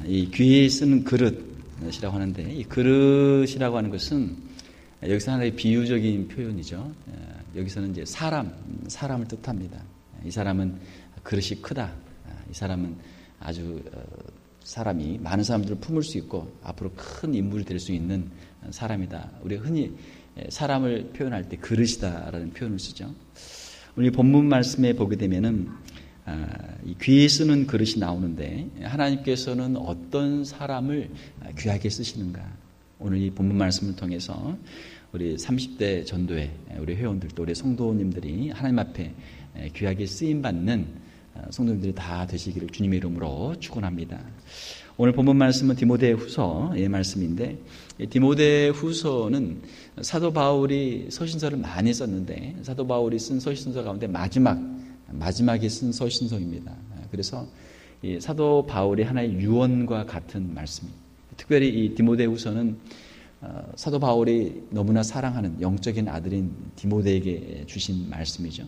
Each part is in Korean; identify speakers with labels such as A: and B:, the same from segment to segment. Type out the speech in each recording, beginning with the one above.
A: 이 귀에 쓰는 그릇이라고 하는데, 이 그릇이라고 하는 것은 여기서 하나의 비유적인 표현이죠. 여기서는 이제 사람을 뜻합니다. 이 사람은 그릇이 크다. 이 사람은 아주 사람이 많은 사람들을 품을 수 있고 앞으로 큰 인물이 될 수 있는 사람이다. 우리가 흔히 사람을 표현할 때 그릇이다라는 표현을 쓰죠. 오늘 본문 말씀에 보게 되면은 이 귀에 쓰는 그릇이 나오는데, 하나님께서는 어떤 사람을 귀하게 쓰시는가? 오늘 이 본문 말씀을 통해서 우리 30대 전도회 우리 회원들 또 우리 성도님들이 하나님 앞에 귀하게 쓰임받는 성도님들이 다 되시기를 주님의 이름으로 축원합니다. 오늘 본문 말씀은 디모데후서의 말씀인데, 디모데후서는 사도 바울이 서신서를 많이 썼는데, 사도 바울이 쓴 서신서 가운데 마지막에 쓴 서신서입니다. 그래서 이 사도 바울이 하나의 유언과 같은 말씀입니다. 특별히 이 디모데후서는 사도 바울이 너무나 사랑하는 영적인 아들인 디모데에게 주신 말씀이죠.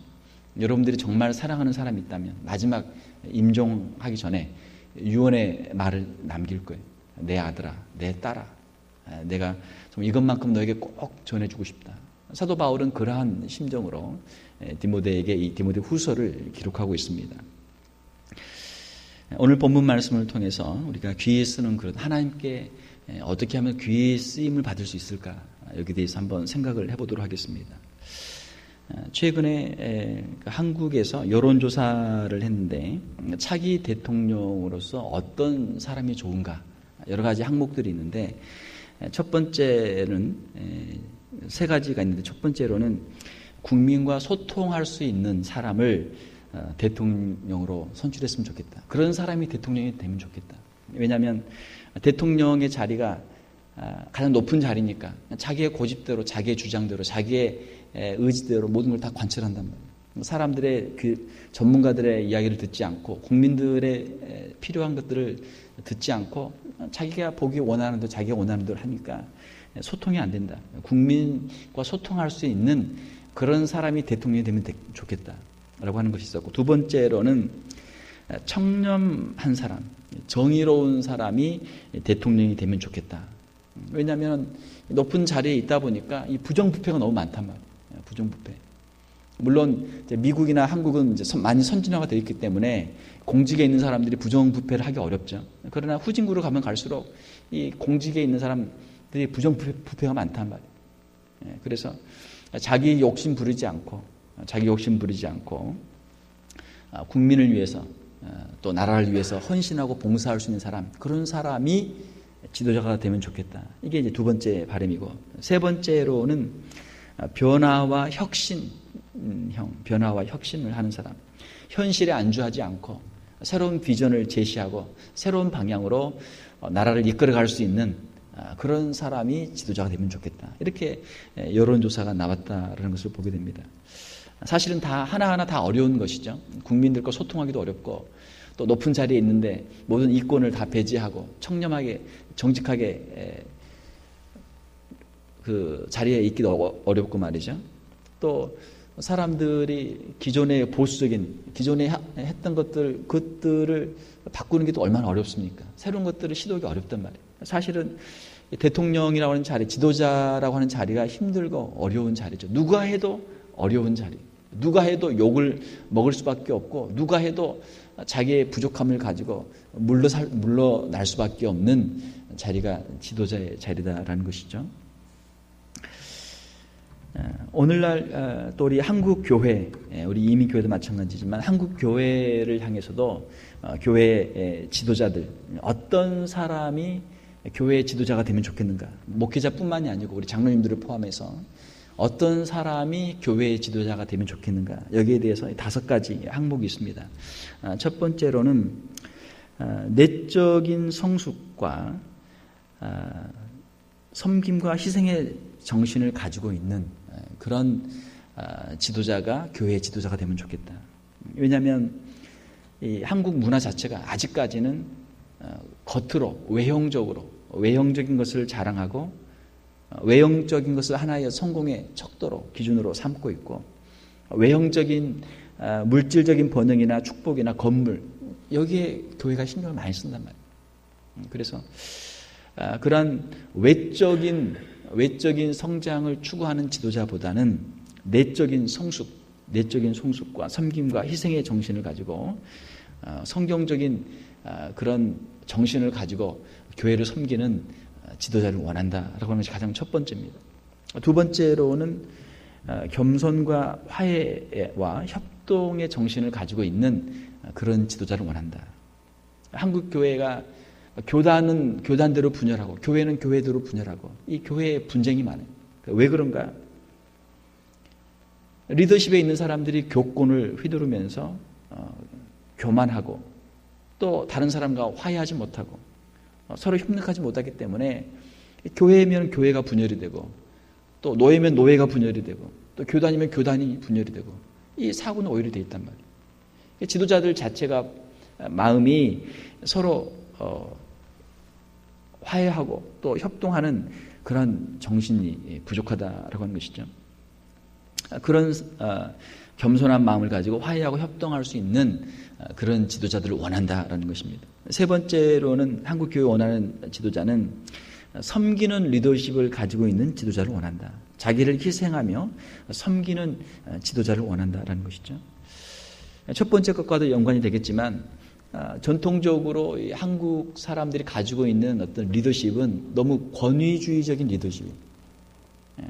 A: 여러분들이 정말 사랑하는 사람이 있다면 마지막 임종하기 전에 유언의 말을 남길 거예요. 내 아들아, 내 딸아, 내가 좀 이것만큼 너에게 꼭 전해주고 싶다. 사도 바울은 그러한 심정으로 디모데에게 이 디모데 후서를 기록하고 있습니다. 오늘 본문 말씀을 통해서 우리가 귀에 쓰는 그릇, 하나님께 어떻게 하면 귀에 쓰임을 받을 수 있을까, 여기에 대해서 한번 생각을 해보도록 하겠습니다. 최근에 한국에서 여론조사를 했는데, 차기 대통령으로서 어떤 사람이 좋은가, 여러 가지 항목들이 있는데, 첫 번째는 세 가지가 있는데, 첫 번째로는 국민과 소통할 수 있는 사람을 대통령으로 선출했으면 좋겠다. 그런 사람이 대통령이 되면 좋겠다. 왜냐하면 대통령의 자리가 가장 높은 자리니까 자기의 고집대로, 자기의 주장대로, 자기의 의지대로 모든 걸 다 관철한단 말이에요. 사람들의 그 전문가들의 이야기를 듣지 않고 국민들의 필요한 것들을 듣지 않고 자기가 보기 원하는 대로, 자기가 원하는 대로 하니까 소통이 안 된다. 국민과 소통할 수 있는 그런 사람이 대통령이 되면 좋겠다라고 하는 것이 있었고, 두 번째로는 청렴한 사람, 정의로운 사람이 대통령이 되면 좋겠다. 왜냐하면 높은 자리에 있다 보니까 이 부정부패가 너무 많단 말이에요. 부정부패. 물론 이제 미국이나 한국은 이제 많이 선진화가 되어 있기 때문에 공직에 있는 사람들이 부정부패를 하기 어렵죠. 그러나 후진국으로 가면 갈수록 이 공직에 있는 사람들이 부정부패가 많단 말이에요. 그래서 자기 욕심 부리지 않고 국민을 위해서 또 나라를 위해서 헌신하고 봉사할 수 있는 사람, 그런 사람이 지도자가 되면 좋겠다. 이게 이제 두 번째 바람이고, 세 번째로는 변화와 혁신을 하는 사람, 현실에 안주하지 않고 새로운 비전을 제시하고 새로운 방향으로 나라를 이끌어갈 수 있는 그런 사람이 지도자가 되면 좋겠다. 이렇게 여론조사가 나왔다라는 것을 보게 됩니다. 사실은 다 하나하나 다 어려운 것이죠. 국민들과 소통하기도 어렵고, 또 높은 자리에 있는데 모든 이권을 다 배제하고 청렴하게 정직하게 그 자리에 있기도 어렵고 말이죠. 또 사람들이 기존에 했던 그것들을 바꾸는 게 또 얼마나 어렵습니까? 새로운 것들을 시도하기 어렵단 말이에요. 사실은 대통령이라고 하는 자리, 지도자라고 하는 자리가 힘들고 어려운 자리죠. 누가 해도 어려운 자리, 누가 해도 욕을 먹을 수밖에 없고, 누가 해도 자기의 부족함을 가지고 물러날 수밖에 없는 자리가 지도자의 자리다라는 것이죠. 오늘날 또 우리 한국 교회, 우리 이민교회도 마찬가지지만 한국 교회를 향해서도 교회의 지도자들, 어떤 사람이 교회의 지도자가 되면 좋겠는가, 목회자뿐만이 아니고 우리 장로님들을 포함해서 어떤 사람이 교회의 지도자가 되면 좋겠는가, 여기에 대해서 5가지 항목이 있습니다. 첫 번째로는 내적인 성숙과 섬김과 희생의 정신을 가지고 있는 그런 지도자가 교회의 지도자가 되면 좋겠다. 왜냐하면 이 한국 문화 자체가 아직까지는 겉으로 외형적인 것을 자랑하고 외형적인 것을 하나의 성공의 척도로 기준으로 삼고 있고, 외형적인 물질적인 번영이나 축복이나 건물, 여기에 교회가 신경을 많이 쓴단 말이에요. 그래서 그러한 외적인 성장을 추구하는 지도자보다는 내적인 성숙과 섬김과 희생의 정신을 가지고 성경적인 그런 정신을 가지고 교회를 섬기는 지도자를 원한다라고 하는 것이 가장 첫 번째입니다. 두 번째로는 겸손과 화해와 협동의 정신을 가지고 있는 그런 지도자를 원한다. 한국 교회가 교단은 교단대로 분열하고 교회는 교회대로 분열하고 이 교회에 분쟁이 많아요. 왜 그런가? 리더십에 있는 사람들이 교권을 휘두르면서 교만하고 또 다른 사람과 화해하지 못하고 서로 협력하지 못하기 때문에 교회면 교회가 분열이 되고 또 노예면 노예가 분열이 되고 또 교단이면 교단이 분열이 되고 이 사고는 오히려 돼 있단 말이에요. 지도자들 자체가 마음이 서로 화해하고 또 협동하는 그런 정신이 부족하다라고 하는 것이죠. 그런 겸손한 마음을 가지고 화해하고 협동할 수 있는 그런 지도자들을 원한다라는 것입니다. 세 번째로는 한국 교회 원하는 지도자는 섬기는 리더십을 가지고 있는 지도자를 원한다. 자기를 희생하며 섬기는 지도자를 원한다라는 것이죠. 첫 번째 것과도 연관이 되겠지만 전통적으로 한국 사람들이 가지고 있는 어떤 리더십은 너무 권위주의적인 리더십이에요.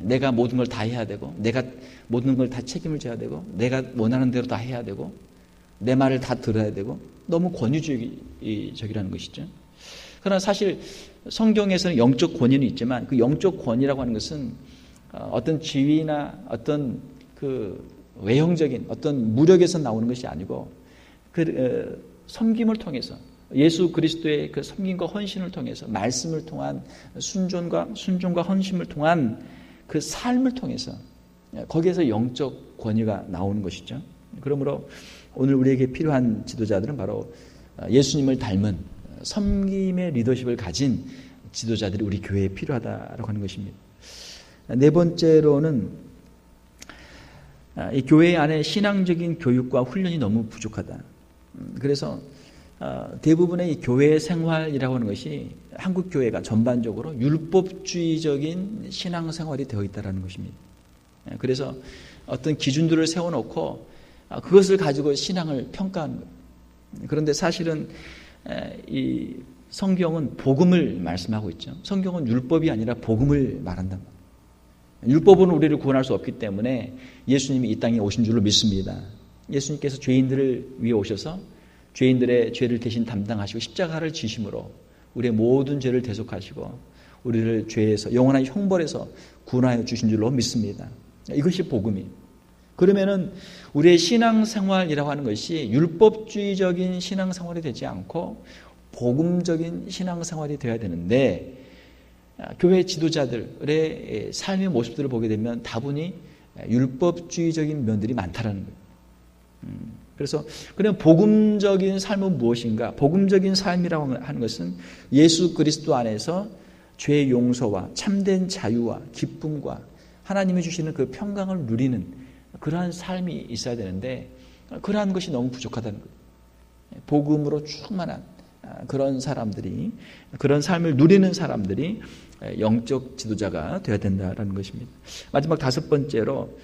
A: 내가 모든 걸 다 해야 되고 내가 모든 걸 다 책임을 져야 되고 내가 원하는 대로 다 해야 되고 내 말을 다 들어야 되고 너무 권위주의적이라는 것이죠. 그러나 사실 성경에서는 영적 권위는 있지만 그 영적 권위라고 하는 것은 어떤 지위나 어떤 그 외형적인 어떤 무력에서 나오는 것이 아니고 그 섬김을 통해서 예수 그리스도의 그 섬김과 헌신을 통해서 말씀을 통한 순종과 헌신을 통한 그 삶을 통해서 거기에서 영적 권위가 나오는 것이죠. 그러므로 오늘 우리에게 필요한 지도자들은 바로 예수님을 닮은 섬김의 리더십을 가진 지도자들이 우리 교회에 필요하다라고 하는 것입니다. 네 번째로는 이 교회 안에 신앙적인 교육과 훈련이 너무 부족하다. 그래서 대부분의 이 교회 생활이라고 하는 것이 한국 교회가 전반적으로 율법주의적인 신앙생활이 되어 있다는 것입니다. 그래서 어떤 기준들을 세워놓고 그것을 가지고 신앙을 평가하는 거예요. 그런데 사실은 이 성경은 복음을 말씀하고 있죠. 성경은 율법이 아니라 복음을 말한단 말이에요. 율법은 우리를 구원할 수 없기 때문에 예수님이 이 땅에 오신 줄로 믿습니다. 예수님께서 죄인들을 위해 오셔서 죄인들의 죄를 대신 담당하시고 십자가를 지심으로 우리의 모든 죄를 대속하시고 우리를 죄에서 영원한 형벌에서 구원하여 주신 줄로 믿습니다. 이것이 복음이에요. 그러면은 우리의 신앙생활이라고 하는 것이 율법주의적인 신앙생활이 되지 않고 복음적인 신앙생활이 되어야 되는데 교회 지도자들의 삶의 모습들을 보게 되면 다분히 율법주의적인 면들이 많다라는 거예요. 그래서 그냥 복음적인 삶은 무엇인가? 복음적인 삶이라고 하는 것은 예수 그리스도 안에서 죄의 용서와 참된 자유와 기쁨과 하나님이 주시는 그 평강을 누리는 그러한 삶이 있어야 되는데 그러한 것이 너무 부족하다는 거예요. 복음으로 충만한 그런 사람들이 그런 삶을 누리는 사람들이 영적 지도자가 되어야 된다는 것입니다. 마지막 다섯 번째로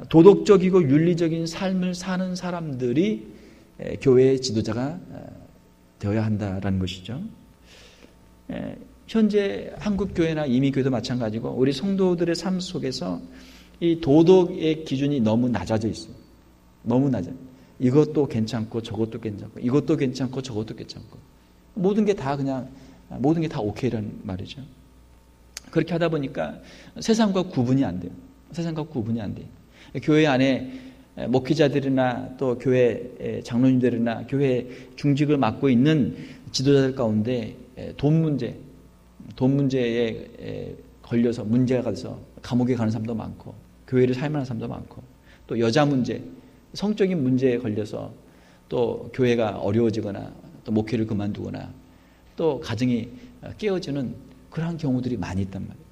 A: 도덕적이고 윤리적인 삶을 사는 사람들이 교회의 지도자가 되어야 한다는 것이죠. 현재 한국교회나 이민교회도 마찬가지고 우리 성도들의 삶 속에서 이 도덕의 기준이 너무 낮아져 있어요. 너무 낮아요. 이것도 괜찮고 저것도 괜찮고 이것도 괜찮고 저것도 괜찮고 모든 게 다 오케이라는 말이죠. 그렇게 하다 보니까 세상과 구분이 안 돼요. 세상과 구분이 안 돼요. 교회 안에 목회자들이나 또 교회 장로님들이나 교회 중직을 맡고 있는 지도자들 가운데 돈 문제에 걸려서 문제가 돼서 감옥에 가는 사람도 많고 교회를 사임하는 사람도 많고 또 여자 문제, 성적인 문제에 걸려서 또 교회가 어려워지거나 또 목회를 그만두거나 또 가정이 깨어지는 그러한 경우들이 많이 있단 말이에요.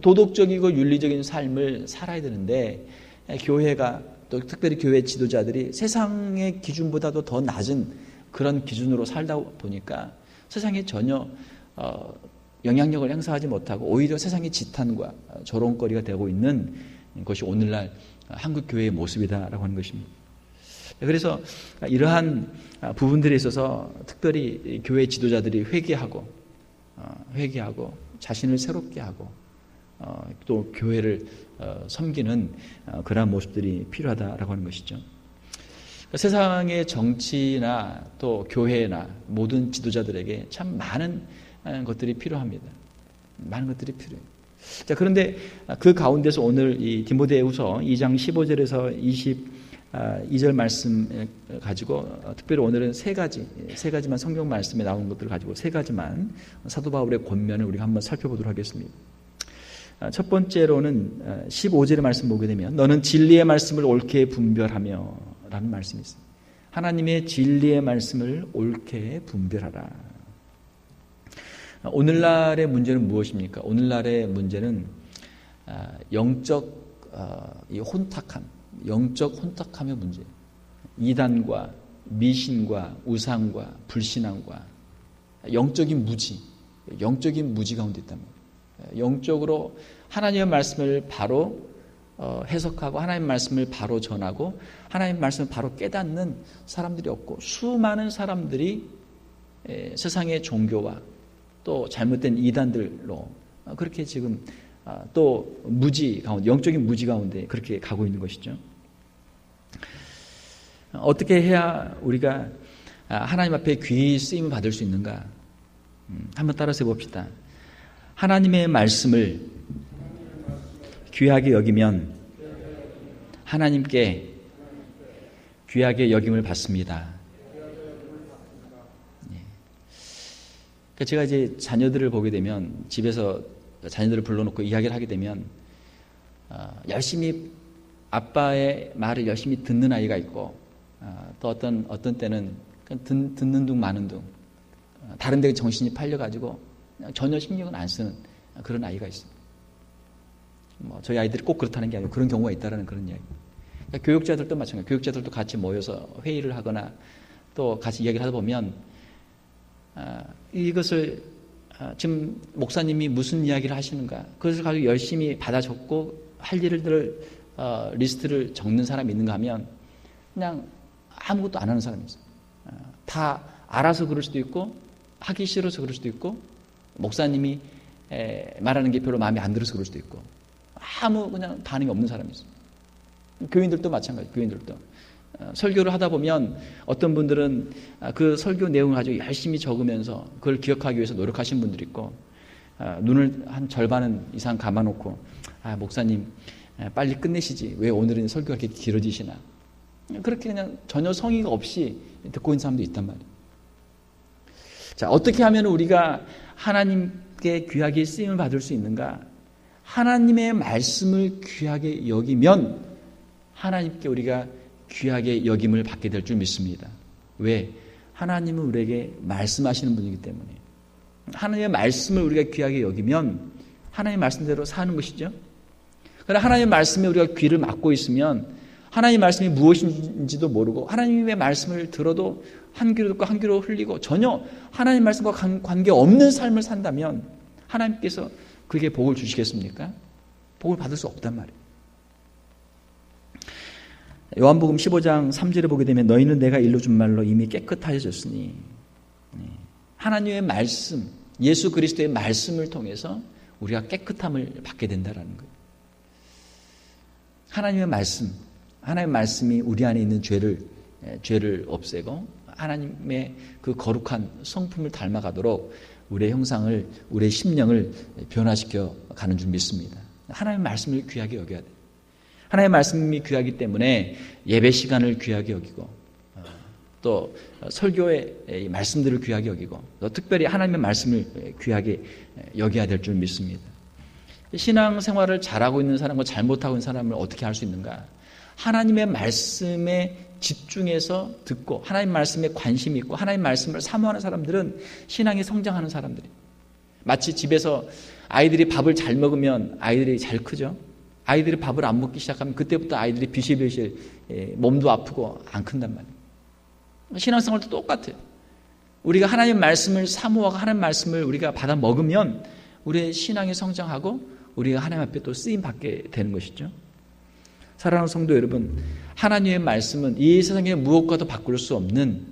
A: 도덕적이고 윤리적인 삶을 살아야 되는데 교회가 또 특별히 교회 지도자들이 세상의 기준보다도 더 낮은 그런 기준으로 살다 보니까 세상에 전혀 영향력을 행사하지 못하고 오히려 세상의 지탄과 조롱거리가 되고 있는 것이 오늘날 한국 교회의 모습이다라고 하는 것입니다. 그래서 이러한 부분들에 있어서 특별히 교회 지도자들이 회개하고 자신을 새롭게 하고 또 교회를 섬기는 그러한 모습들이 필요하다라고 하는 것이죠. 세상의 정치나 또 교회나 모든 지도자들에게 참 많은 것들이 필요합니다. 많은 것들이 필요해요. 자, 그런데 그 가운데서 오늘 이 디모데후서 2장 15절에서 22절 말씀 가지고 특별히 오늘은 세 가지만 성경 말씀에 나오는 것들을 가지고 세 가지만 사도 바울의 권면을 우리가 한번 살펴보도록 하겠습니다. 첫 번째로는 15절의 말씀 보게 되면 너는 진리의 말씀을 옳게 분별하며 라는 말씀이 있습니다. 하나님의 진리의 말씀을 옳게 분별하라. 오늘날의 문제는 무엇입니까? 오늘날의 문제는 영적 혼탁함의 문제예요. 이단과 미신과 우상과 불신앙과 영적인 무지 가운데 있단 말이에요. 영적으로 하나님의 말씀을 바로 해석하고 하나님의 말씀을 바로 전하고 하나님의 말씀을 바로 깨닫는 사람들이 없고 수많은 사람들이 세상의 종교와 또 잘못된 이단들로 그렇게 지금 또 무지 가운데 영적인 무지 가운데 그렇게 가고 있는 것이죠. 어떻게 해야 우리가 하나님 앞에 귀히 쓰임을 받을 수 있는가? 한번 따라서 해봅시다. 하나님의 말씀을 귀하게 여기면 하나님께 귀하게 여김을 받습니다. 제가 이제 자녀들을 보게 되면 집에서 자녀들을 불러놓고 이야기를 하게 되면 열심히 아빠의 말을 열심히 듣는 아이가 있고 또 어떤 때는 듣는 둥 마는 둥 다른 데 정신이 팔려가지고 전혀 신경을 안 쓰는 그런 아이가 있습니다. 저희 아이들이 꼭 그렇다는 게 아니고 그런 경우가 있다는 그런 이야기. 그러니까 교육자들도 마찬가지예요. 교육자들도 같이 모여서 회의를 하거나 또 같이 이야기를 하다 보면 이것을 지금 목사님이 무슨 이야기를 하시는가 그것을 가지고 열심히 받아 적고 할 일을 리스트를 적는 사람이 있는가 하면 그냥 아무것도 안 하는 사람이 있어요. 다 알아서 그럴 수도 있고 하기 싫어서 그럴 수도 있고 목사님이 말하는 게 별로 마음에 안 들어서 그럴 수도 있고 아무 그냥 반응이 없는 사람이 있어요. 교인들도 마찬가지. 교인들도 설교를 하다 보면 어떤 분들은 그 설교 내용을 가지고 열심히 적으면서 그걸 기억하기 위해서 노력하신 분들이 있고 눈을 한 절반은 이상 감아놓고 목사님 빨리 끝내시지 왜 오늘은 설교가 이렇게 길어지시나 그렇게 그냥 전혀 성의가 없이 듣고 있는 사람도 있단 말이에요. 자, 어떻게 하면 우리가 하나님께 귀하게 쓰임을 받을 수 있는가? 하나님의 말씀을 귀하게 여기면 하나님께 우리가 귀하게 여김을 받게 될 줄 믿습니다. 왜? 하나님은 우리에게 말씀하시는 분이기 때문에 하나님의 말씀을 우리가 귀하게 여기면 하나님의 말씀대로 사는 것이죠. 그러나 하나님의 말씀에 우리가 귀를 막고 있으면 하나님의 말씀이 무엇인지도 모르고 하나님의 말씀을 들어도 한 귀로 듣고 한 귀로 흘리고 전혀 하나님의 말씀과 관계없는 삶을 산다면 하나님께서 그에게 복을 주시겠습니까? 복을 받을 수 없단 말이에요. 요한복음 15장 3절에 보게 되면 너희는 내가 일러준 말로 이미 깨끗하여졌으니 하나님의 말씀, 예수 그리스도의 말씀을 통해서 우리가 깨끗함을 받게 된다는 거예요. 하나님의 말씀이 우리 안에 있는 죄를 없애고 하나님의 그 거룩한 성품을 닮아가도록 우리의 형상을, 우리의 심령을 변화시켜 가는 줄 믿습니다. 하나님의 말씀을 귀하게 여겨야 돼요. 하나님의 말씀이 귀하기 때문에 예배 시간을 귀하게 여기고 또 설교의 말씀들을 귀하게 여기고 또 특별히 하나님의 말씀을 귀하게 여겨야 될 줄 믿습니다. 신앙생활을 잘하고 있는 사람과 잘못하고 있는 사람을 어떻게 할 수 있는가? 하나님의 말씀에 집중해서 듣고 하나님 말씀에 관심이 있고 하나님 말씀을 사모하는 사람들은 신앙이 성장하는 사람들이에요. 마치 집에서 아이들이 밥을 잘 먹으면 아이들이 잘 크죠. 아이들이 밥을 안 먹기 시작하면 그때부터 아이들이 비실비실 몸도 아프고 안 큰단 말이에요. 신앙생활도 똑같아요. 우리가 하나님 말씀을 사모하고 하나님 말씀을 우리가 받아 먹으면 우리의 신앙이 성장하고 우리가 하나님 앞에 또 쓰임 받게 되는 것이죠. 사랑하는 성도 여러분, 하나님의 말씀은 이 세상의 무엇과도 바꿀 수 없는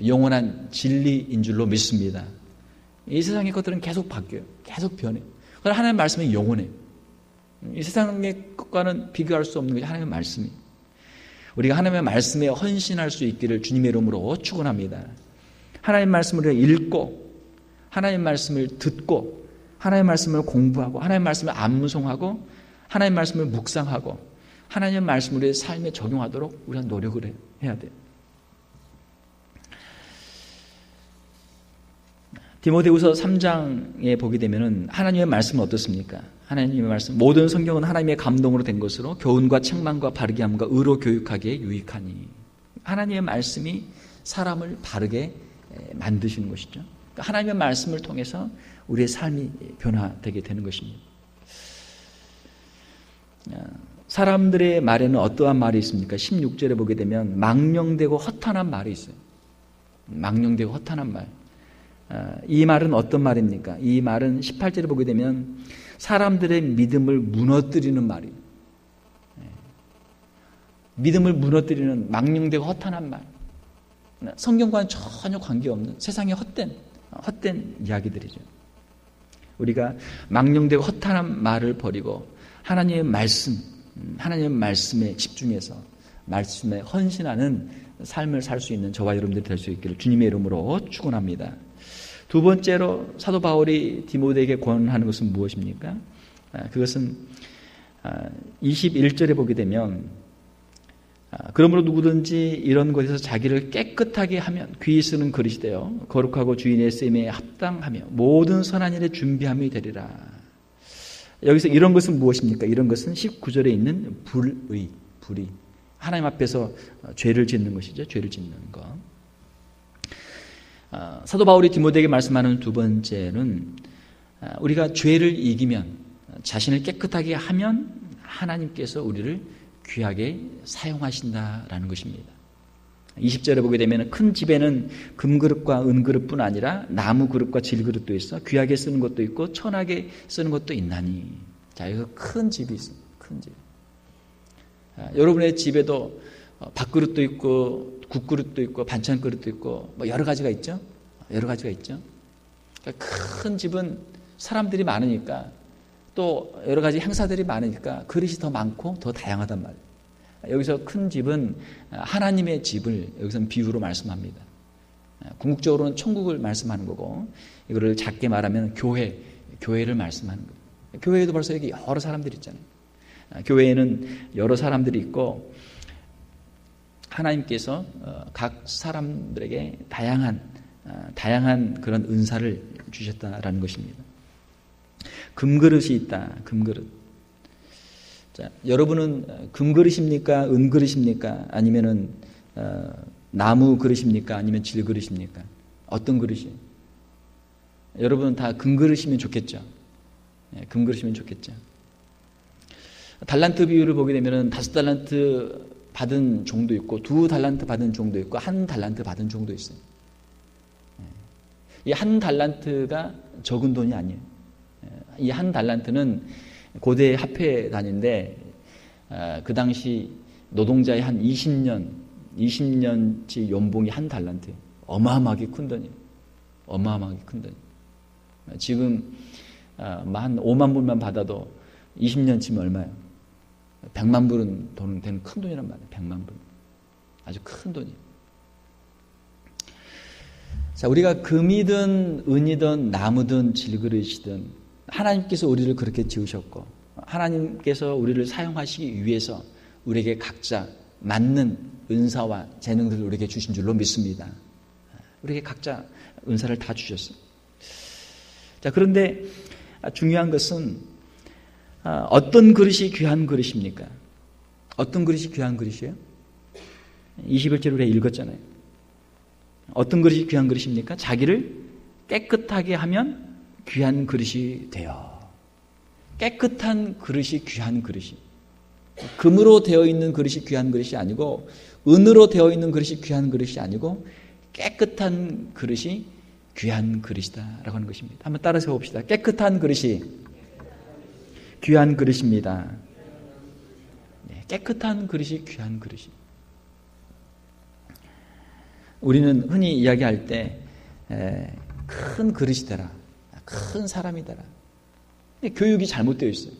A: 영원한 진리인 줄로 믿습니다. 이 세상의 것들은 계속 바뀌어요. 계속 변해요. 그러나 하나님의 말씀은 영원해요. 이 세상의 것과는 비교할 수 없는 것이 하나님의 말씀이에요. 우리가 하나님의 말씀에 헌신할 수 있기를 주님의 이름으로 축원합니다. 하나님의 말씀을 우리가 읽고 하나님의 말씀을 듣고 하나님의 말씀을 공부하고 하나님의 말씀을 암송하고 하나님의 말씀을 묵상하고 하나님의 말씀을 우리의 삶에 적용하도록 우리가 노력을 해야 돼요. 디모데후서 3장에 보게 되면은 하나님의 말씀은 어떻습니까? 하나님의 말씀, 모든 성경은 하나님의 감동으로 된 것으로 교훈과 책망과 바르게 함과 의로 교육하기에 유익하니. 하나님의 말씀이 사람을 바르게 만드시는 것이죠. 하나님의 말씀을 통해서 우리의 삶이 변화되게 되는 것입니다. 사람들의 말에는 어떠한 말이 있습니까? 16절에 보게 되면 망령되고 허탄한 말이 있어요. 망령되고 허탄한 말. 이 말은 어떤 말입니까? 이 말은 18절에 보게 되면 사람들의 믿음을 무너뜨리는 말이에요. 믿음을 무너뜨리는 망령되고 허탄한 말. 성경과는 전혀 관계없는 세상의 헛된 이야기들이죠. 우리가 망령되고 허탄한 말을 버리고 하나님의 말씀, 하나님의 말씀에 집중해서 말씀에 헌신하는 삶을 살 수 있는 저와 여러분들이 될 수 있기를 주님의 이름으로 축원합니다. 두 번째로 사도 바울이 디모데에게 권하는 것은 무엇입니까? 그것은 21절에 보게 되면 그러므로 누구든지 이런 것에서 자기를 깨끗하게 하면 귀히 쓰는 그릇이 되어 거룩하고 주인의 쓰임에 합당하며 모든 선한 일에 준비함이 되리라. 여기서 이런 것은 무엇입니까? 이런 것은 19절에 있는 불의. 하나님 앞에서 죄를 짓는 것이죠. 죄를 짓는 것. 사도 바울이 디모데에게 말씀하는 두 번째는 우리가 죄를 이기면, 자신을 깨끗하게 하면 하나님께서 우리를 귀하게 사용하신다라는 것입니다. 20절에 보게 되면 큰 집에는 금그릇과 은그릇뿐 아니라 나무 그릇과 질그릇도 있어 귀하게 쓰는 것도 있고 천하게 쓰는 것도 있나니. 자, 여기서 큰 집이 있습니다. 큰 집. 여러분의 집에도 밥그릇도 있고 국그릇도 있고 반찬그릇도 있고 뭐 여러 가지가 있죠. 여러 가지가 있죠. 그러니까 큰 집은 사람들이 많으니까 또 여러 가지 행사들이 많으니까 그릇이 더 많고 더 다양하단 말이에요. 여기서 큰 집은 하나님의 집을 여기서는 비유로 말씀합니다. 궁극적으로는 천국을 말씀하는 거고, 이거를 작게 말하면 교회를 말씀하는 거예요. 교회에도 벌써 여기 여러 사람들이 있잖아요. 교회에는 여러 사람들이 있고 하나님께서 각 사람들에게 다양한 그런 은사를 주셨다라는 것입니다. 금그릇이 있다. 금그릇. 자, 여러분은 금그릇입니까? 은그릇입니까? 아니면은 나무 그릇입니까? 아니면 질그릇입니까? 어떤 그릇이에요? 여러분은 다 금그릇이면 좋겠죠. 금그릇이면 좋겠죠. 달란트 비율을 보게 되면은 5달란트 받은 종도 있고 2달란트 받은 종도 있고 1달란트 받은 종도 있어요. 이 1달란트가 적은 돈이 아니에요. 이 1달란트는 고대 화폐 단위인데 그 당시 노동자의 한 20년치 연봉이 1달란트예요. 어마어마하게 큰 돈이에요. 어마어마하게 큰 돈. 지금 한 5만 불만 받아도 20년치면 얼마예요? 100만 불은 돈 되는 큰 돈이란 말이에요. 100만 불. 아주 큰 돈이에요. 자, 우리가 금이든 은이든 나무든 질그릇이든 하나님께서 우리를 그렇게 지으셨고 하나님께서 우리를 사용하시기 위해서 우리에게 각자 맞는 은사와 재능들을 우리에게 주신 줄로 믿습니다. 우리에게 각자 은사를 다 주셨어요. 자, 그런데 중요한 것은 어떤 그릇이 귀한 그릇입니까? 어떤 그릇이 귀한 그릇이에요? 21절 우리가 읽었잖아요. 어떤 그릇이 귀한 그릇입니까? 자기를 깨끗하게 하면 귀한 그릇이 돼요. 깨끗한 그릇이 귀한 그릇이. 금으로 되어 있는 그릇이 귀한 그릇이 아니고 은으로 되어 있는 그릇이 귀한 그릇이 아니고 깨끗한 그릇이 귀한 그릇이다라고 하는 것입니다. 한번 따라서 봅시다. 깨끗한 그릇이 귀한 그릇입니다. 네, 깨끗한 그릇이 귀한 그릇이. 우리는 흔히 이야기할 때 큰 그릇이 되라, 큰 사람이 되라. 근데 교육이 잘못되어 있어요.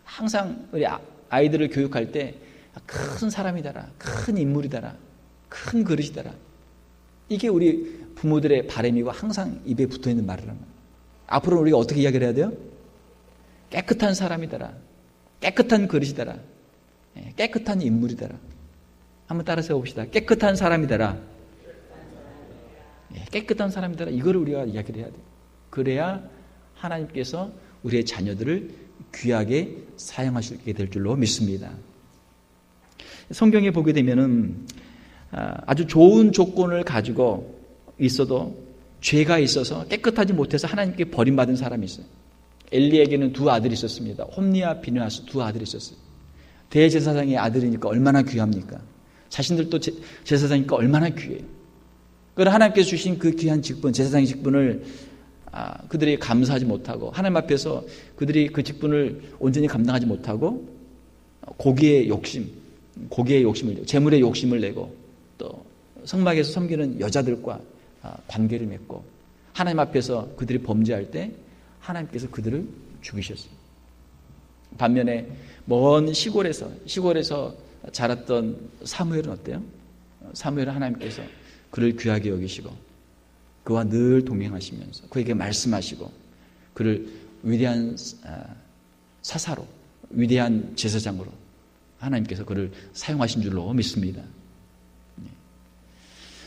A: 항상 우리 아이들을 교육할 때 큰 사람이 되라, 큰 인물이 되라, 큰 그릇이 되라. 이게 우리 부모들의 바람이고 항상 입에 붙어있는 말이란 말이에요. 앞으로 우리가 어떻게 이야기를 해야 돼요? 깨끗한 사람이 되라, 깨끗한 그릇이 되라, 깨끗한 인물이 되라. 한번 따라서 해봅시다. 깨끗한 사람이 되라, 깨끗한 사람이 되라. 이거를 우리가 이야기를 해야 돼요. 그래야 하나님께서 우리의 자녀들을 귀하게 사용하시게 될 줄로 믿습니다. 성경에 보게 되면은 아주 좋은 조건을 가지고 있어도 죄가 있어서 깨끗하지 못해서 하나님께 버림받은 사람이 있어요. 엘리에게는 두 아들이 있었습니다. 홈니와 비느하스 두 아들이 있었어요. 대제사장의 아들이니까 얼마나 귀합니까? 자신들도 제사장이니까 얼마나 귀해요. 그러나 하나님께서 주신 그 귀한 직분, 제사장의 직분을 그들이 감사하지 못하고 하나님 앞에서 그들이 그 직분을 온전히 감당하지 못하고 고기의 욕심을, 재물의 욕심을 내고 또 성막에서 섬기는 여자들과 관계를 맺고 하나님 앞에서 그들이 범죄할 때 하나님께서 그들을 죽이셨어요. 반면에 먼 시골에서 자랐던 사무엘은 어때요? 사무엘은 하나님께서 그를 귀하게 여기시고 그와 늘 동행하시면서 그에게 말씀하시고 그를 위대한 사사로, 위대한 제사장으로 하나님께서 그를 사용하신 줄로 믿습니다.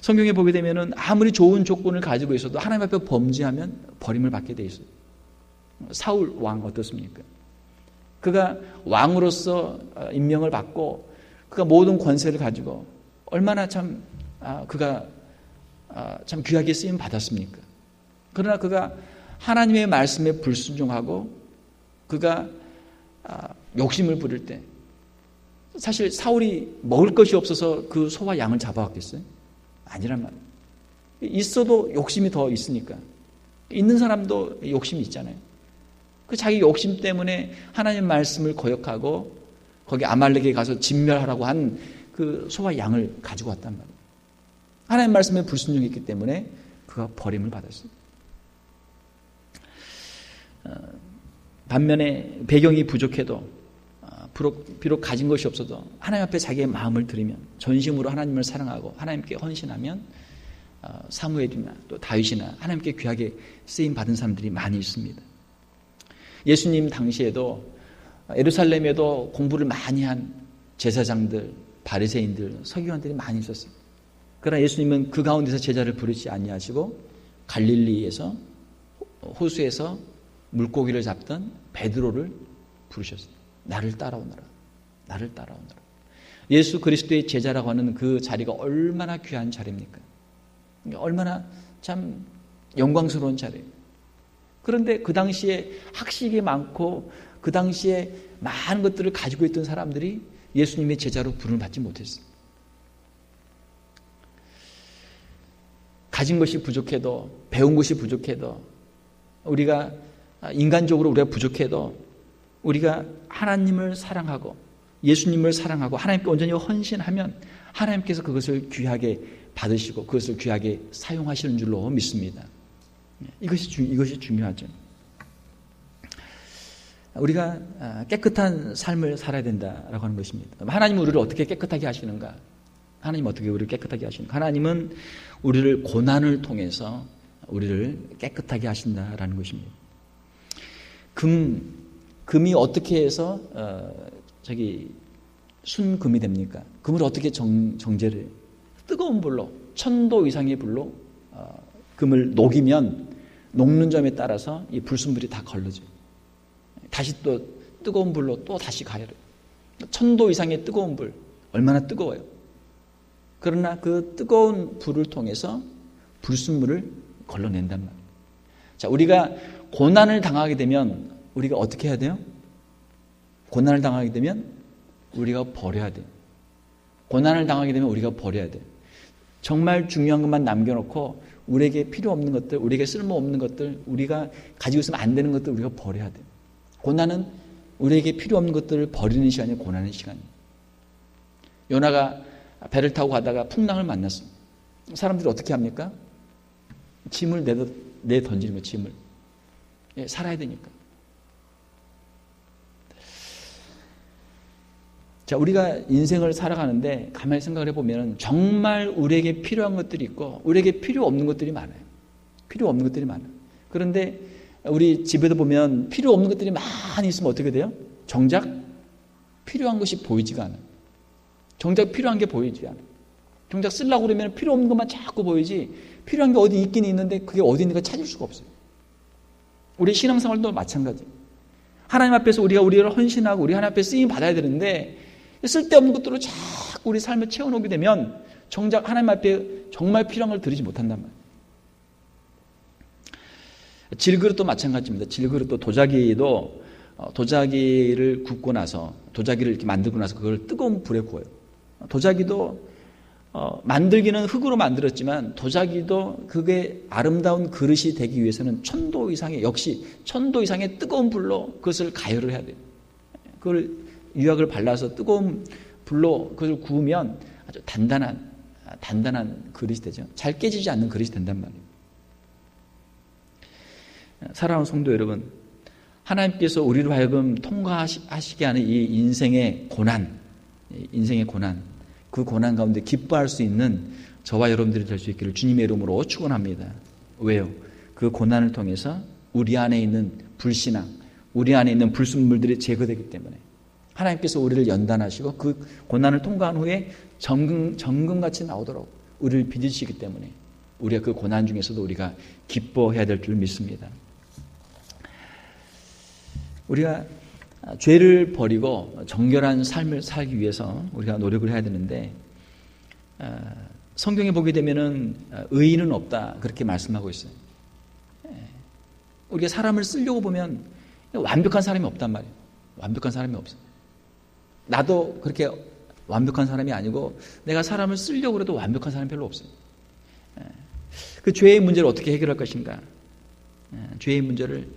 A: 성경에 보게 되면은 아무리 좋은 조건을 가지고 있어도 하나님 앞에 범죄하면 버림을 받게 돼 있어요. 사울 왕 어떻습니까? 그가 왕으로서 임명을 받고 그가 모든 권세를 가지고 얼마나 그가 참 귀하게 쓰임 받았습니까? 그러나 그가 하나님의 말씀에 불순종하고 그가 욕심을 부릴 때 사실 사울이 먹을 것이 없어서 그 소와 양을 잡아왔겠어요? 아니란 말이에요. 있어도 욕심이 더 있으니까. 있는 사람도 욕심이 있잖아요. 그 자기 욕심 때문에 하나님 말씀을 거역하고 거기 아말렉에 가서 진멸하라고 한 그 소와 양을 가지고 왔단 말이에요. 하나님 말씀에 불순종했기 때문에 그가 버림을 받았어요. 반면에 배경이 부족해도 비록 가진 것이 없어도 하나님 앞에 자기의 마음을 드리면 전심으로 하나님을 사랑하고 하나님께 헌신하면 사무엘이나 또 다윗이나 하나님께 귀하게 쓰임 받은 사람들이 많이 있습니다. 예수님 당시에도 예루살렘에도 공부를 많이 한 제사장들, 바리새인들, 서기관들이 많이 있었어요. 그러나 예수님은 그 가운데서 제자를 부르지 아니하시고 갈릴리에서 호수에서 물고기를 잡던 베드로를 부르셨어요. 나를 따라오너라. 나를 따라오너라. 예수 그리스도의 제자라고 하는 그 자리가 얼마나 귀한 자리입니까? 얼마나 참 영광스러운 자리예요. 그런데 그 당시에 학식이 많고 그 당시에 많은 것들을 가지고 있던 사람들이 예수님의 제자로 부름을 받지 못했어요. 가진 것이 부족해도, 배운 것이 부족해도, 우리가 인간적으로 우리가 부족해도 우리가 하나님을 사랑하고 예수님을 사랑하고 하나님께 온전히 헌신하면 하나님께서 그것을 귀하게 받으시고 그것을 귀하게 사용하시는 줄로 믿습니다. 이것이 중요하죠. 우리가 깨끗한 삶을 살아야 된다라고 하는 것입니다. 하나님은 우리를 어떻게 깨끗하게 하시는가? 하나님은 어떻게 우리를 깨끗하게 하시는가? 하나님은 우리를 고난을 통해서 우리를 깨끗하게 하신다라는 것입니다. 금이 어떻게 해서 순금이 됩니까? 금을 어떻게 정제를 해요? 뜨거운 불로 1000도 이상의 불로 금을 녹이면 녹는 점에 따라서 이 불순물이 다 걸러져요. 다시 또 뜨거운 불로 또 다시 가열해요. 1000도 이상의 뜨거운 불, 얼마나 뜨거워요. 그러나 그 뜨거운 불을 통해서 불순물을 걸러낸단 말이에요. 자, 우리가 고난을 당하게 되면 우리가 어떻게 해야 돼요? 고난을 당하게 되면 우리가 버려야 돼요. 고난을 당하게 되면 우리가 버려야 돼요. 정말 중요한 것만 남겨놓고 우리에게 필요 없는 것들, 우리에게 쓸모없는 것들, 우리가 가지고 있으면 안 되는 것들 우리가 버려야 돼요. 고난은 우리에게 필요 없는 것들을 버리는 시간이 고난의 시간이에요. 요나가 배를 타고 가다가 풍랑을 만났어요. 사람들이 어떻게 합니까? 짐을 내던지는 거예요. 짐을. 살아야 되니까. 자, 우리가 인생을 살아가는데 가만히 생각을 해보면 정말 우리에게 필요한 것들이 있고 우리에게 필요 없는 것들이 많아요. 필요 없는 것들이 많아요. 그런데 우리 집에도 보면 필요 없는 것들이 많이 있으면 어떻게 돼요? 정작 필요한 것이 보이지가 않아요. 정작 필요한 게 보이지 않아요. 정작 쓰려고 그러면 필요 없는 것만 자꾸 보이지 필요한 게 어디 있긴 있는데 그게 어디 있는가 찾을 수가 없어요. 우리 신앙생활도 마찬가지예요. 하나님 앞에서 우리가 우리를 헌신하고 우리 하나님 앞에 쓰임 받아야 되는데 쓸데없는 것들로 자꾸 우리 삶을 채워놓게 되면 정작 하나님 앞에 정말 필요한 걸 드리지 못한단 말이에요. 질그릇도 마찬가지입니다. 질그릇도 도자기를 굽고 나서 도자기를 이렇게 만들고 나서 그걸 뜨거운 불에 구워요. 도자기도 만들기는 흙으로 만들었지만 도자기도 그게 아름다운 그릇이 되기 위해서는 천도 이상의 뜨거운 불로 그것을 가열을 해야 돼요. 그걸 유약을 발라서 뜨거운 불로 그걸 구우면 아주 단단한 그릇이 되죠. 잘 깨지지 않는 그릇이 된단 말이에요. 사랑하는 성도 여러분, 하나님께서 우리로 하여금 통과하시게 하는 이 인생의 고난, 그 고난 가운데 기뻐할 수 있는 저와 여러분들이 될 수 있기를 주님의 이름으로 축원합니다. 왜요? 그 고난을 통해서 우리 안에 있는 불신앙, 우리 안에 있는 불순물들이 제거되기 때문에 하나님께서 우리를 연단하시고 그 고난을 통과한 후에 정금같이 나오도록 우리를 빚으시기 때문에 우리가 그 고난 중에서도 우리가 기뻐해야 될 줄 믿습니다. 우리가 죄를 버리고 정결한 삶을 살기 위해서 우리가 노력을 해야 되는데 성경에 보게 되면은 의인은 없다 그렇게 말씀하고 있어요. 우리가 사람을 쓰려고 보면 완벽한 사람이 없단 말이에요. 완벽한 사람이 없어요. 나도 그렇게 완벽한 사람이 아니고 내가 사람을 쓰려고 해도 완벽한 사람이 별로 없어요. 그 죄의 문제를 어떻게 해결할 것인가? 죄의 문제를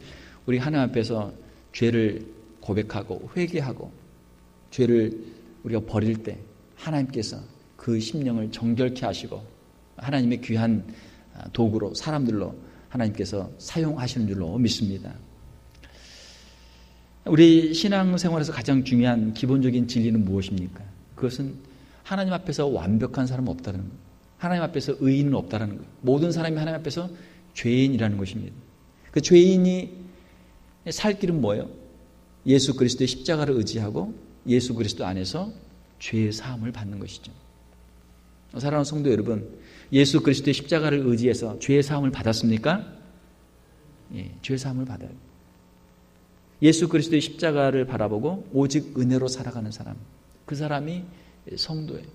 A: 우리 하나님 앞에서 죄를 고백하고 회개하고 죄를 우리가 버릴 때 하나님께서 그 심령을 정결케 하시고 하나님의 귀한 도구로 사람들로 하나님께서 사용하시는 줄로 믿습니다. 우리 신앙생활에서 가장 중요한 기본적인 진리는 무엇입니까? 그것은 하나님 앞에서 완벽한 사람은 없다는 거예요. 하나님 앞에서 의인은 없다는 거예요. 모든 사람이 하나님 앞에서 죄인이라는 것입니다. 그 죄인이 살 길은 뭐예요? 예수 그리스도의 십자가를 의지하고 예수 그리스도 안에서 죄의 사함을 받는 것이죠. 사랑하는 성도 여러분, 예수 그리스도의 십자가를 의지해서 죄의 사함을 받았습니까? 예, 죄의 사함을 받아요. 예수 그리스도의 십자가를 바라보고 오직 은혜로 살아가는 사람, 그 사람이 성도예요.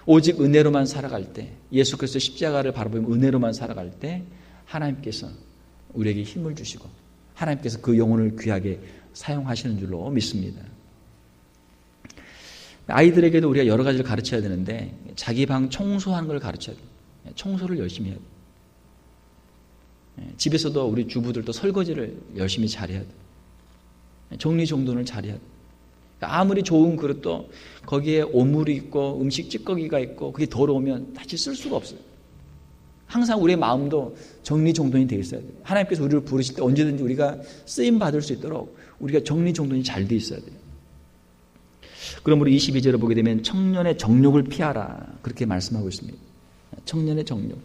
A: 오직 은혜로만 살아갈 때, 예수 그리스도의 십자가를 바라보면 은혜로만 살아갈 때 하나님께서 우리에게 힘을 주시고 하나님께서 그 영혼을 귀하게 사용하시는 줄로 믿습니다. 아이들에게도 우리가 여러 가지를 가르쳐야 되는데 자기 방 청소하는 걸 가르쳐야 돼요. 청소를 열심히 해야 돼요. 집에서도 우리 주부들도 설거지를 열심히 잘해야 돼요. 정리정돈을 잘해야 돼요. 아무리 좋은 그릇도 거기에 오물이 있고 음식 찌꺼기가 있고 그게 더러우면 다시 쓸 수가 없어요. 항상 우리의 마음도 정리정돈이 되어 있어야 돼요. 하나님께서 우리를 부르실 때 언제든지 우리가 쓰임받을 수 있도록 우리가 정리정돈이 잘 되어 있어야 돼요. 그럼 우리 22절을 보게 되면 청년의 정욕을 피하라 그렇게 말씀하고 있습니다. 청년의 정욕.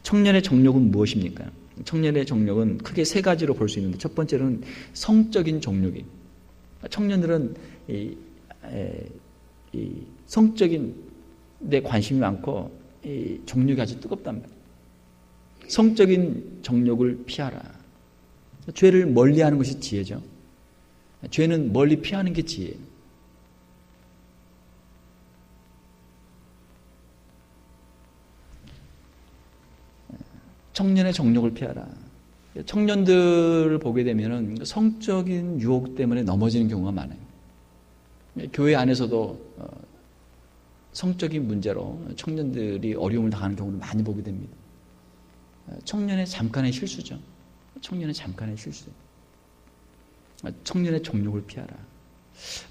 A: 청년의 정욕은 무엇입니까? 청년의 정욕은 크게 세 가지로 볼 수 있는데 첫 번째는 성적인 정욕이. 청년들은 이 성적인 데 관심이 많고 이 정욕이 아주 뜨겁단 말이에요. 성적인 정욕을 피하라. 죄를 멀리하는 것이 지혜죠. 죄는 멀리 피하는 게 지혜예요. 청년의 정욕을 피하라. 청년들을 보게 되면 성적인 유혹 때문에 넘어지는 경우가 많아요. 교회 안에서도 성적인 문제로 청년들이 어려움을 당하는 경우를 많이 보게 됩니다. 청년의 잠깐의 실수죠. 청년의 잠깐의 실수. 청년의 정욕을 피하라.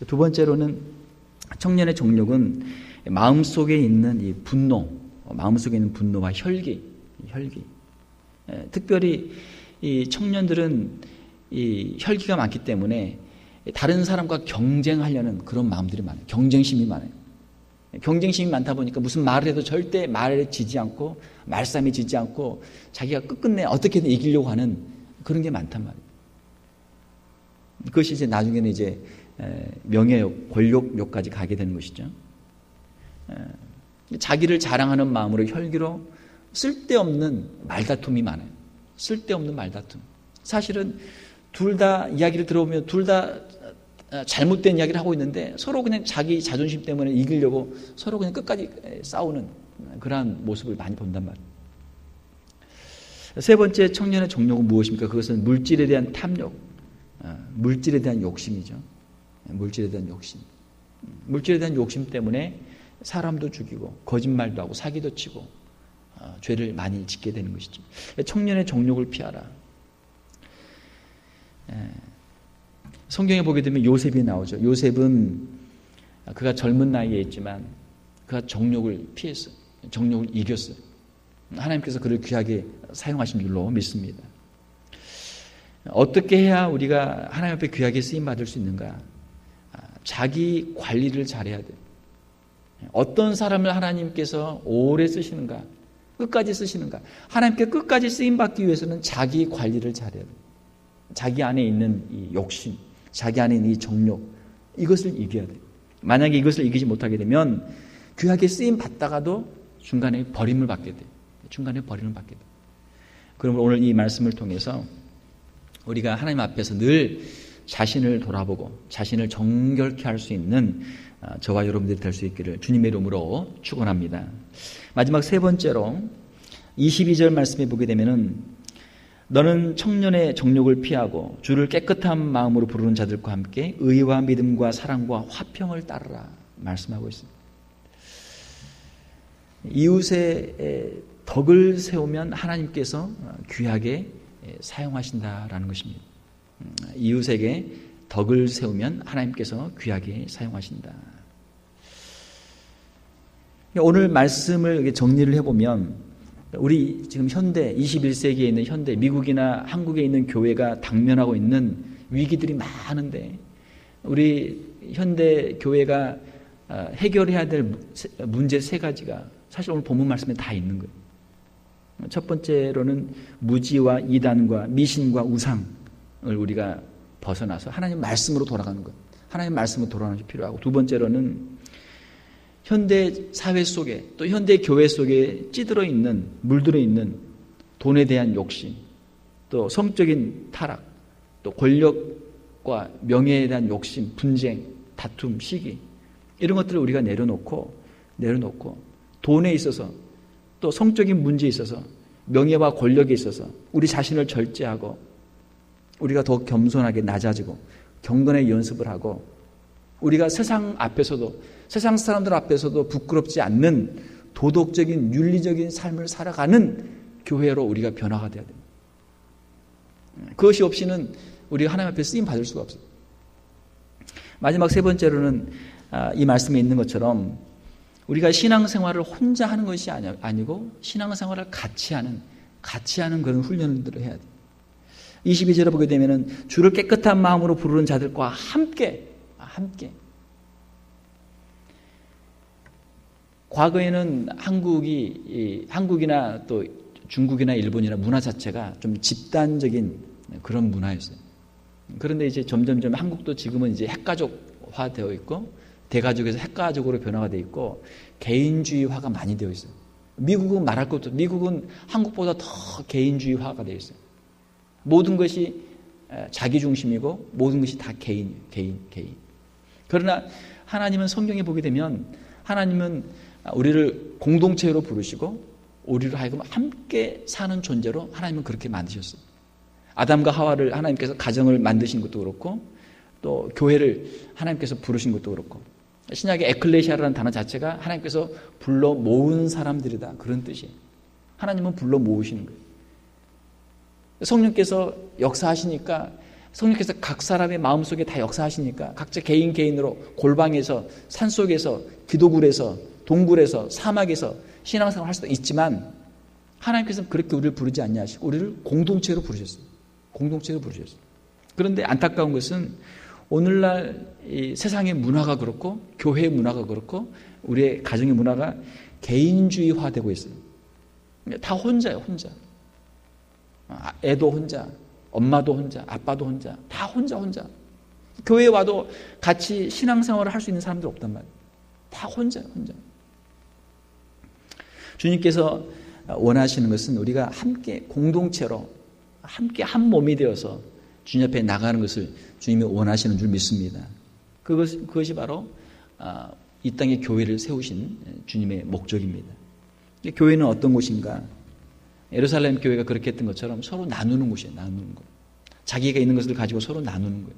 A: 두 번째로는 청년의 정욕은 마음속에 있는 이 분노, 마음속에 있는 분노와 혈기. 특별히 이 청년들은 이 혈기가 많기 때문에 다른 사람과 경쟁하려는 그런 마음들이 많아요. 경쟁심이 많아요. 경쟁심이 많다 보니까 무슨 말을 해도 절대 말에 지지 않고 말싸움에 지지 않고 자기가 끝끝내 어떻게든 이기려고 하는 그런 게 많단 말이에요. 그것이 이제 나중에는 이제 명예욕, 권력욕까지 가게 되는 것이죠. 자기를 자랑하는 마음으로 혈기로 쓸데없는 말다툼이 많아요. 쓸데없는 말다툼. 사실은 둘 다 이야기를 들어보면 둘 다 잘못된 이야기를 하고 있는데 서로 그냥 자기 자존심 때문에 이기려고 서로 그냥 끝까지 싸우는 그러한 모습을 많이 본단 말이에요. 세 번째 청년의 정욕은 무엇입니까? 그것은 물질에 대한 탐욕, 물질에 대한 욕심이죠. 물질에 대한 욕심. 물질에 대한 욕심 때문에 사람도 죽이고 거짓말도 하고 사기도 치고 죄를 많이 짓게 되는 것이죠. 청년의 정욕을 피하라. 성경에 보게 되면 요셉이 나오죠. 요셉은 그가 젊은 나이에 있지만 그가 정욕을 피했어요. 정욕을 이겼어요. 하나님께서 그를 귀하게 사용하신 줄로 믿습니다. 어떻게 해야 우리가 하나님 앞에 귀하게 쓰임받을 수 있는가? 자기 관리를 잘해야 돼요. 어떤 사람을 하나님께서 오래 쓰시는가? 끝까지 쓰시는가? 하나님께 끝까지 쓰임받기 위해서는 자기 관리를 잘해야 돼요. 자기 안에 있는 이 욕심, 자기 안에 있는 이 정욕, 이것을 이겨야 돼요. 만약에 이것을 이기지 못하게 되면 귀하게 쓰임받다가도 중간에 버림을 받게 돼요. 중간에 버림을 받게 돼요. 그러므로 오늘 이 말씀을 통해서 우리가 하나님 앞에서 늘 자신을 돌아보고 자신을 정결케 할 수 있는 저와 여러분들이 될 수 있기를 주님의 이름으로 축원합니다. 마지막 세 번째로 22절 말씀에 보게 되면은 너는 청년의 정욕을 피하고 주를 깨끗한 마음으로 부르는 자들과 함께 의와 믿음과 사랑과 화평을 따르라 말씀하고 있습니다. 이웃의 덕을 세우면 하나님께서 귀하게 사용하신다라는 것입니다. 이웃에게 덕을 세우면 하나님께서 귀하게 사용하신다. 오늘 말씀을 정리를 해보면 우리 지금 현대 21세기에 있는 현대 미국이나 한국에 있는 교회가 당면하고 있는 위기들이 많은데 우리 현대 교회가 해결해야 될 문제 세 가지가 사실 오늘 본문 말씀에 다 있는 거예요. 첫 번째로는 무지와 이단과 미신과 우상을 우리가 벗어나서 하나님 말씀으로 돌아가는 것. 하나님 말씀으로 돌아가는 것이 필요하고 두 번째로는 현대 사회 속에 또 현대 교회 속에 찌들어 있는 물들어 있는 돈에 대한 욕심 또 성적인 타락 또 권력과 명예에 대한 욕심 분쟁 다툼 시기 이런 것들을 우리가 내려놓고 돈에 있어서 또 성적인 문제에 있어서 명예와 권력에 있어서 우리 자신을 절제하고 우리가 더 겸손하게 낮아지고 경건의 연습을 하고 우리가 세상 앞에서도 세상 사람들 앞에서도 부끄럽지 않는 도덕적인 윤리적인 삶을 살아가는 교회로 우리가 변화가 돼야 됩니다. 그것이 없이는 우리가 하나님 앞에 쓰임 받을 수가 없어요. 마지막 세 번째로는 이 말씀에 있는 것처럼 우리가 신앙생활을 혼자 하는 것이 아니고 신앙생활을 같이 하는 그런 훈련들을 해야 돼요. 22절에 보게 되면은 주를 깨끗한 마음으로 부르는 자들과 함께 과거에는 한국이나 또 중국이나 일본이나 문화 자체가 좀 집단적인 그런 문화였어요. 그런데 이제 점점점 한국도 지금은 이제 핵가족화 되어 있고 대가족에서 핵가족으로 변화가 되어 있고 개인주의화가 많이 되어 있어요. 미국은 말할 것도 없죠. 미국은 한국보다 더 개인주의화가 되어 있어요. 모든 것이 자기 중심이고 모든 것이 다 개인. 그러나 하나님은 성경에 보게 되면 하나님은 우리를 공동체로 부르시고 우리를 하여금 함께 사는 존재로 하나님은 그렇게 만드셨어요. 아담과 하와를 하나님께서 가정을 만드신 것도 그렇고 또 교회를 하나님께서 부르신 것도 그렇고 신약의 에클레시아라는 단어 자체가 하나님께서 불러 모은 사람들이다, 그런 뜻이에요. 하나님은 불러 모으시는 거예요. 성령께서 역사하시니까, 성령께서 각 사람의 마음속에 다 역사하시니까 각자 개인으로 골방에서, 산속에서, 기도굴에서, 동굴에서, 사막에서 신앙생활을 할 수도 있지만, 하나님께서는 그렇게 우리를 부르지 않냐시고 우리를 공동체로 부르셨어요. 공동체로 부르셨어요. 그런데 안타까운 것은 오늘날 이 세상의 문화가 그렇고 교회의 문화가 그렇고 우리의 가정의 문화가 개인주의화되고 있어요. 다 혼자예요, 혼자. 애도 혼자, 엄마도 혼자, 아빠도 혼자, 다 혼자. 교회에 와도 같이 신앙생활을 할 수 있는 사람들 없단 말이에요. 다 혼자예요, 혼자. 주님께서 원하시는 것은 우리가 함께 공동체로 함께 한 몸이 되어서 주님 앞에 나가는 것을 주님이 원하시는 줄 믿습니다. 그것이 바로 이 땅에 교회를 세우신 주님의 목적입니다. 교회는 어떤 곳인가? 예루살렘 교회가 그렇게 했던 것처럼 서로 나누는 곳이에요. 나누는 것. 자기가 있는 것을 가지고 서로 나누는 거예요.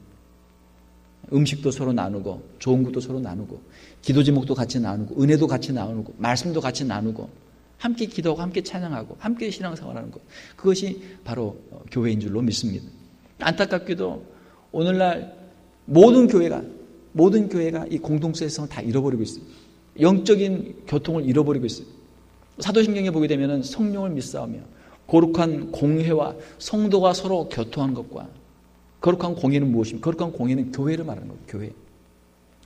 A: 음식도 서로 나누고, 좋은 것도 서로 나누고, 기도 제목도 같이 나누고, 은혜도 같이 나누고, 말씀도 같이 나누고, 함께 기도하고, 함께 찬양하고, 함께 신앙생활하는 것. 그것이 바로 교회인 줄로 믿습니다. 안타깝게도 오늘날 모든 교회가 이 공동체성을 다 잃어버리고 있어요. 영적인 교통을 잃어버리고 있어요. 사도신경에 보게 되면 성령을 믿사오며 거룩한 공회와 성도가 서로 교통하는 것과, 거룩한 공회는 무엇입니까? 거룩한 공회는 교회를 말하는 거예요. 교회.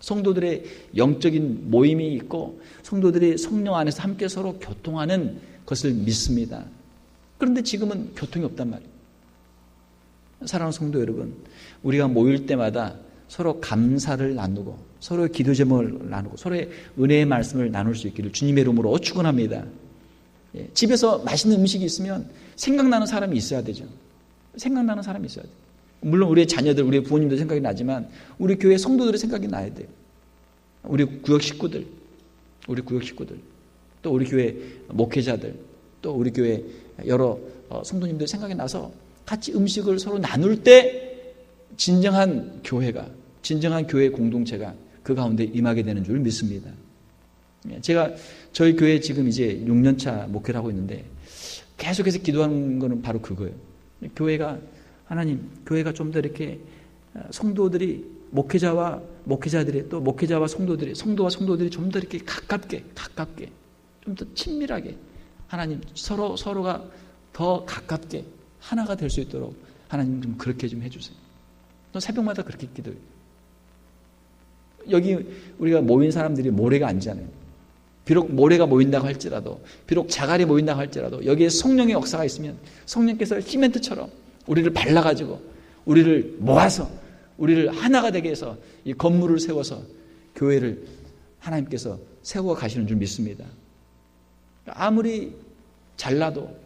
A: 성도들의 영적인 모임이 있고 성도들이 성령 안에서 함께 서로 교통하는 것을 믿습니다. 그런데 지금은 교통이 없단 말이에요. 사랑하는 성도 여러분, 우리가 모일 때마다 서로 감사를 나누고 서로의 기도 제목을 나누고 서로의 은혜의 말씀을 나눌 수 있기를 주님의 이름으로 축원합니다. 집에서 맛있는 음식이 있으면 생각나는 사람이 있어야 되죠. 생각나는 사람이 있어야 돼요. 물론 우리의 자녀들, 우리의 부모님도 생각이 나지만 우리 교회 성도들의 생각이 나야 돼요. 우리 구역 식구들, 또 우리 교회 목회자들, 또 우리 교회 여러 성도님들 생각이 나서 같이 음식을 서로 나눌 때 진정한 교회 공동체가 그 가운데 임하게 되는 줄 믿습니다. 제가 저희 교회 지금 이제 6년차 목회를 하고 있는데 계속해서 기도하는 거는 바로 그거예요. 교회가 좀 더 이렇게 성도들이 목회자들이 또 목회자와 성도와 성도들이 좀 더 이렇게 가깝게 좀 더 친밀하게 하나님 서로가 더 가깝게 하나가 될 수 있도록 하나님 좀 그렇게 좀 해주세요. 또 새벽마다 그렇게 기도해요. 여기 우리가 모인 사람들이 모래가 아니잖아요. 비록 모래가 모인다고 할지라도, 비록 자갈이 모인다고 할지라도 여기에 성령의 역사가 있으면 성령께서 시멘트처럼 우리를 발라가지고 우리를 모아서 우리를 하나가 되게 해서 이 건물을 세워서 교회를 하나님께서 세워 가시는 줄 믿습니다. 아무리 잘라도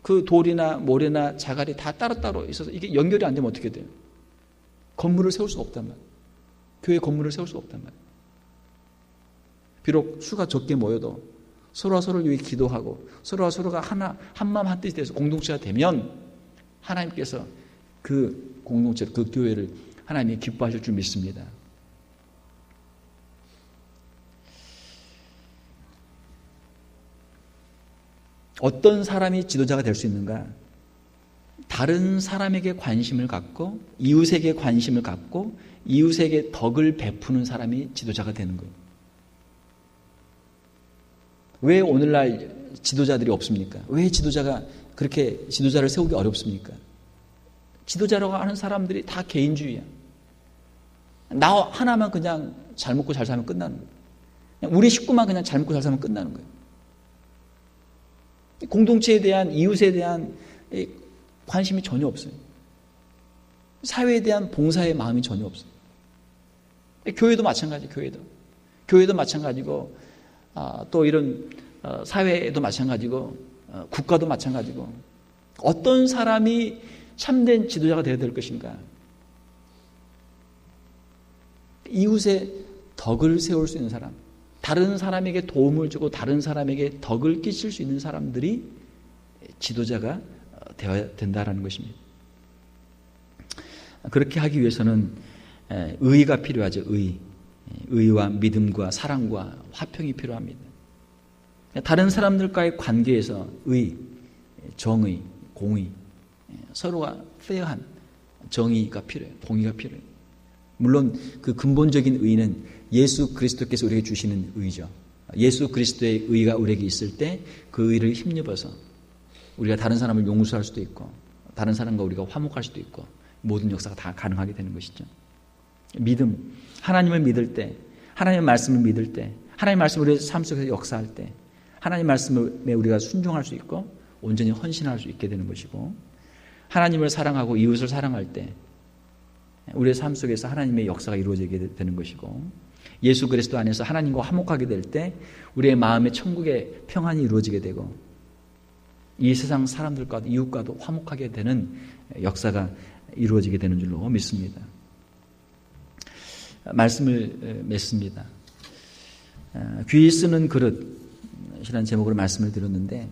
A: 그 돌이나 모래나 자갈이 다 따로따로 있어서 이게 연결이 안 되면 어떻게 돼요? 건물을 세울 수가 없단 말이에요. 교회 건물을 세울 수가 없단 말이에요. 비록 수가 적게 모여도 서로가 서로를 위해 기도하고 서로가 한 마음 한 뜻이 돼서 공동체가 되면 하나님께서 그 공동체, 그 교회를 하나님이 기뻐하실 줄 믿습니다. 어떤 사람이 지도자가 될 수 있는가? 다른 사람에게 관심을 갖고 이웃에게 관심을 갖고 이웃에게 덕을 베푸는 사람이 지도자가 되는 거예요. 왜 오늘날 지도자들이 없습니까? 왜 그렇게 지도자를 세우기 어렵습니까? 지도자라고 하는 사람들이 다 개인주의야. 나 하나만 그냥 잘 먹고 잘 살면 끝나는 거예요. 그냥 우리 식구만 그냥 잘 먹고 잘 살면 끝나는 거예요. 공동체에 대한, 이웃에 대한 관심이 전혀 없어요. 사회에 대한 봉사의 마음이 전혀 없어요. 교회도 마찬가지예요. 교회도 마찬가지고 또 이런 사회도 마찬가지고 국가도 마찬가지고 어떤 사람이 참된 지도자가 되어야 될 것인가? 이웃의 덕을 세울 수 있는 사람, 다른 사람에게 도움을 주고 다른 사람에게 덕을 끼칠 수 있는 사람들이 지도자가 되어야 된다라는 것입니다. 그렇게 하기 위해서는 의가 필요하죠. 의와 믿음과 사랑과 화평이 필요합니다. 다른 사람들과의 관계에서 의, 정의, 공의, 서로가 페어한 정의가 필요해요. 공의가 필요해요. 물론 그 근본적인 의는 예수 그리스도께서 우리에게 주시는 의죠. 예수 그리스도의 의가 우리에게 있을 때 그 의를 힘입어서 우리가 다른 사람을 용서할 수도 있고 다른 사람과 우리가 화목할 수도 있고 모든 역사가 다 가능하게 되는 것이죠. 믿음, 하나님을 믿을 때, 하나님의 말씀을 믿을 때, 하나님의 말씀을 우리의 삶 속에서 역사할 때 하나님의 말씀에 우리가 순종할 수 있고 온전히 헌신할 수 있게 되는 것이고, 하나님을 사랑하고 이웃을 사랑할 때 우리의 삶 속에서 하나님의 역사가 이루어지게 되는 것이고, 예수 그리스도 안에서 하나님과 화목하게 될 때 우리의 마음에 천국의 평안이 이루어지게 되고 이 세상 사람들과도 이웃과도 화목하게 되는 역사가 이루어지게 되는 줄로 믿습니다. 말씀을 맺습니다. 귀 쓰는 그릇이라는 제목으로 말씀을 드렸는데,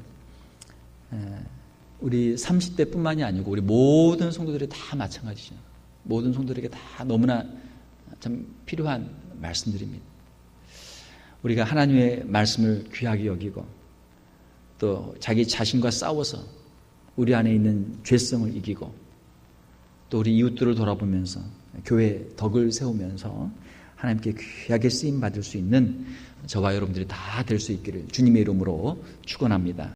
A: 우리 30대뿐만이 아니고 우리 모든 성도들이 다 마찬가지죠. 모든 성도들에게 다 너무나 참 필요한 말씀들입니다. 우리가 하나님의 말씀을 귀하게 여기고 또 자기 자신과 싸워서 우리 안에 있는 죄성을 이기고 또 우리 이웃들을 돌아보면서 교회의 덕을 세우면서 하나님께 귀하게 쓰임 받을 수 있는 저와 여러분들이 다 될 수 있기를 주님의 이름으로 축원합니다.